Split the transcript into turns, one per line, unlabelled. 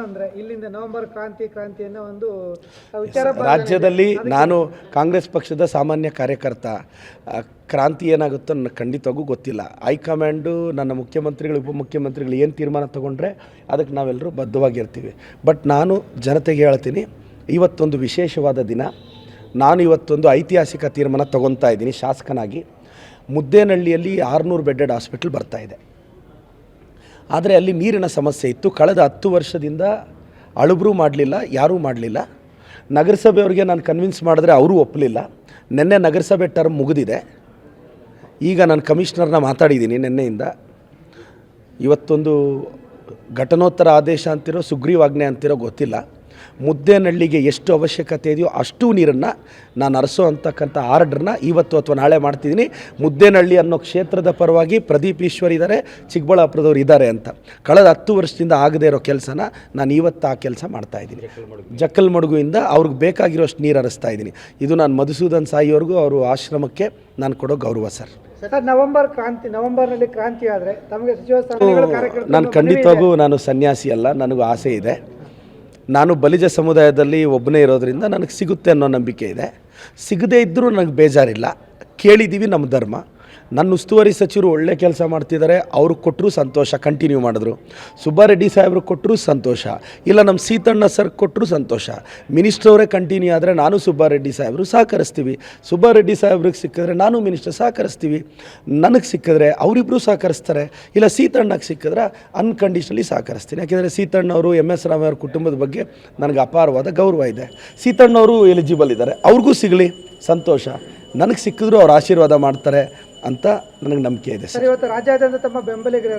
ಅಂದ್ರೆ ಇಲ್ಲಿಂದ ನವೆಂಬರ್ ಕ್ರಾಂತಿ ಅನ್ನೋ ಒಂದು ವಿಚಾರ
ರಾಜ್ಯದಲ್ಲಿ ನಾನು ಕಾಂಗ್ರೆಸ್ ಪಕ್ಷದ ಸಾಮಾನ್ಯ ಕಾರ್ಯಕರ್ತ. ಕ್ರಾಂತಿ ಏನಾಗುತ್ತೋ ನನಗೆ ಖಂಡಿತವಾಗೂ ಗೊತ್ತಿಲ್ಲ. ಹೈಕಮಾಂಡು ನನ್ನ ಮುಖ್ಯಮಂತ್ರಿಗಳು ಉಪಮುಖ್ಯಮಂತ್ರಿಗಳು ಏನು ತೀರ್ಮಾನ ತೊಗೊಂಡ್ರೆ ಅದಕ್ಕೆ ನಾವೆಲ್ಲರೂ ಬದ್ಧವಾಗಿರ್ತೀವಿ. ಬಟ್ ನಾನು ಜನತೆಗೆ ಹೇಳ್ತೀನಿ, ಇವತ್ತೊಂದು ವಿಶೇಷವಾದ ದಿನ. ನಾನು ಇವತ್ತೊಂದು ಐತಿಹಾಸಿಕ ತೀರ್ಮಾನ ತೊಗೊತಾ ಇದ್ದೀನಿ. ಶಾಸಕನಾಗಿ ಮುದ್ದೇನಹಳ್ಳಿಯಲ್ಲಿ 600 ಬೆಡ್ಡೆಡ್ ಹಾಸ್ಪಿಟಲ್ ಬರ್ತಾಯಿದೆ. ಆದರೆ ಅಲ್ಲಿ ನೀರಿನ ಸಮಸ್ಯೆ ಇತ್ತು. ಕಳೆದ 10 ವರ್ಷದಿಂದ ಅಳುಬ್ರೂ ಮಾಡಲಿಲ್ಲ, ಯಾರೂ ಮಾಡಲಿಲ್ಲ. ನಗರಸಭೆಯವ್ರಿಗೆ ನಾನು ಕನ್ವಿನ್ಸ್ ಮಾಡಿದ್ರೆ ಅವರು ಒಪ್ಪಲಿಲ್ಲ. ನಿನ್ನೆ ನಗರಸಭೆ ಟರ್ಮ್ ಮುಗಿದಿದೆ. ಈಗ ನಾನು ಕಮಿಷನರ್ನ ಮಾತಾಡಿದ್ದೀನಿ ನಿನ್ನೆಯಿಂದ. ಇವತ್ತೊಂದು ಘಟನೋತ್ತರ ಆದೇಶ ಅಂತಿರೋ ಸುಗ್ರೀವಾಜ್ಞೆ ಅಂತಿರೋ ಗೊತ್ತಿಲ್ಲ. ಮುದ್ದೇನಹಳ್ಳಿಗೆ ಎಷ್ಟು ಅವಶ್ಯಕತೆ ಇದೆಯೋ ಅಷ್ಟು ನೀರನ್ನು ನಾನು ಹರಿಸೋ ಅಂತಕ್ಕಂಥ ಆರ್ಡ್ರನ್ನ ಇವತ್ತು ಅಥವಾ ನಾಳೆ ಮಾಡ್ತಿದ್ದೀನಿ. ಮುದ್ದೇನಹಳ್ಳಿ ಅನ್ನೋ ಕ್ಷೇತ್ರದ ಪರವಾಗಿ ಪ್ರದೀಪ್ ಈಶ್ವರ್ ಇದ್ದಾರೆ, ಚಿಕ್ಕಬಳ್ಳಾಪುರದವ್ರು ಇದ್ದಾರೆ ಅಂತ. ಕಳೆದ 10 ವರ್ಷದಿಂದ ಆಗದೇ ಇರೋ ಕೆಲಸನ ನಾನು ಇವತ್ತು ಆ ಕೆಲಸ ಮಾಡ್ತಾಯಿದ್ದೀನಿ. ಜಕ್ಕಲ್ಮಡುಗುವಿಂದ ಅವ್ರಿಗೆ ಬೇಕಾಗಿರೋಷ್ಟು ನೀರು ಹರಿಸ್ತಾ ಇದ್ದೀನಿ. ಇದು ನಾನು ಮಧುಸೂದನ್ ಸಾಯಿಯವ್ರಿಗೂ ಅವರು ಆಶ್ರಮಕ್ಕೆ ನಾನು ಕೊಡೋ ಗೌರವ ಸರ್.
ನವೆಂಬರ್ನಲ್ಲಿ ಕ್ರಾಂತಿ ಆದರೆ ತಮಗೆ ಸಚಿವ ಸ್ಥಾನಗಳು ಕಾರ್ಯಕರ್ತರು
ನಾನು ಖಂಡಿತವಾಗೂ ನಾನು ಸನ್ಯಾಸಿ ಅಲ್ಲ, ನನಗೂ ಆಸೆ ಇದೆ. ನಾನು ಬಲಿಜ ಸಮುದಾಯದಲ್ಲಿ ಒಬ್ಬನೇ ಇರೋದರಿಂದ ನನಗೆ ಸಿಗುತ್ತೆ ಅನ್ನೋ ನಂಬಿಕೆ ಇದೆ. ಸಿಗದೇ ಇದ್ದರೂ ನನಗೆ ಬೇಜಾರಿಲ್ಲ. ಕೇಳಿದ್ದೀವಿ, ನಮ್ಮ ಧರ್ಮ. ನನ್ನ ಉಸ್ತುವಾರಿ ಸಚಿವರು ಒಳ್ಳೆ ಕೆಲಸ ಮಾಡ್ತಿದ್ದಾರೆ, ಅವ್ರಿಗೆ ಕೊಟ್ಟರು ಸಂತೋಷ, ಕಂಟಿನ್ಯೂ ಮಾಡಿದ್ರು. ಸುಬ್ಬಾರೆಡ್ಡಿ ಸಾಹೇಬ್ರಿಗೆ ಕೊಟ್ಟರು ಸಂತೋಷ, ಇಲ್ಲ ನಮ್ಮ ಸೀತಣ್ಣ ಸರ್ ಕೊಟ್ಟರು ಸಂತೋಷ. ಮಿನಿಸ್ಟ್ರವರೇ ಕಂಟಿನ್ಯೂ ಆದರೆ ನಾನು ಸುಬ್ಬಾರೆಡ್ಡಿ ಸಾಹೇಬರು ಸಹಕರಿಸ್ತೀವಿ. ಸುಬ್ಬಾರೆಡ್ಡಿ ಸಾಹೇಬ್ರಿಗೆ ಸಿಕ್ಕಿದ್ರೆ ನಾನು ಮಿನಿಸ್ಟರ್ ಸಹಕರಿಸ್ತೀವಿ. ನನಗೆ ಸಿಕ್ಕಿದ್ರೆ ಅವರಿಬ್ಬರು ಸಹಕರಿಸ್ತಾರೆ. ಇಲ್ಲ ಸೀತಣ್ಣಗೆ ಸಿಕ್ಕಿದ್ರೆ ಅನ್ಕಂಡೀಷನಲಿ ಸಹಕರಿಸ್ತೀನಿ. ಯಾಕೆಂದರೆ ಸೀತಣ್ಣವರು MS ರಾಮಯ್ಯ ಕುಟುಂಬದ ಬಗ್ಗೆ ನನಗೆ ಅಪಾರವಾದ ಗೌರವ ಇದೆ. ಸೀತಣ್ಣವರು ಎಲಿಜಿಬಲ್ ಇದ್ದಾರೆ, ಅವ್ರಿಗೂ ಸಿಗಲಿ ಸಂತೋಷ. ನನಗೆ ಸಿಕ್ಕಿದ್ರು ಅವ್ರು ಆಶೀರ್ವಾದ ಮಾಡ್ತಾರೆ ಅಂತ ನನಗೆ ನಂಬಿಕೆ ಇದೆ
ಸರ್. ಇವತ್ತು ರಾಜ್ಯಾದ್ಯಂತ ತಮ್ಮ ಬೆಂಬಲಿಗರ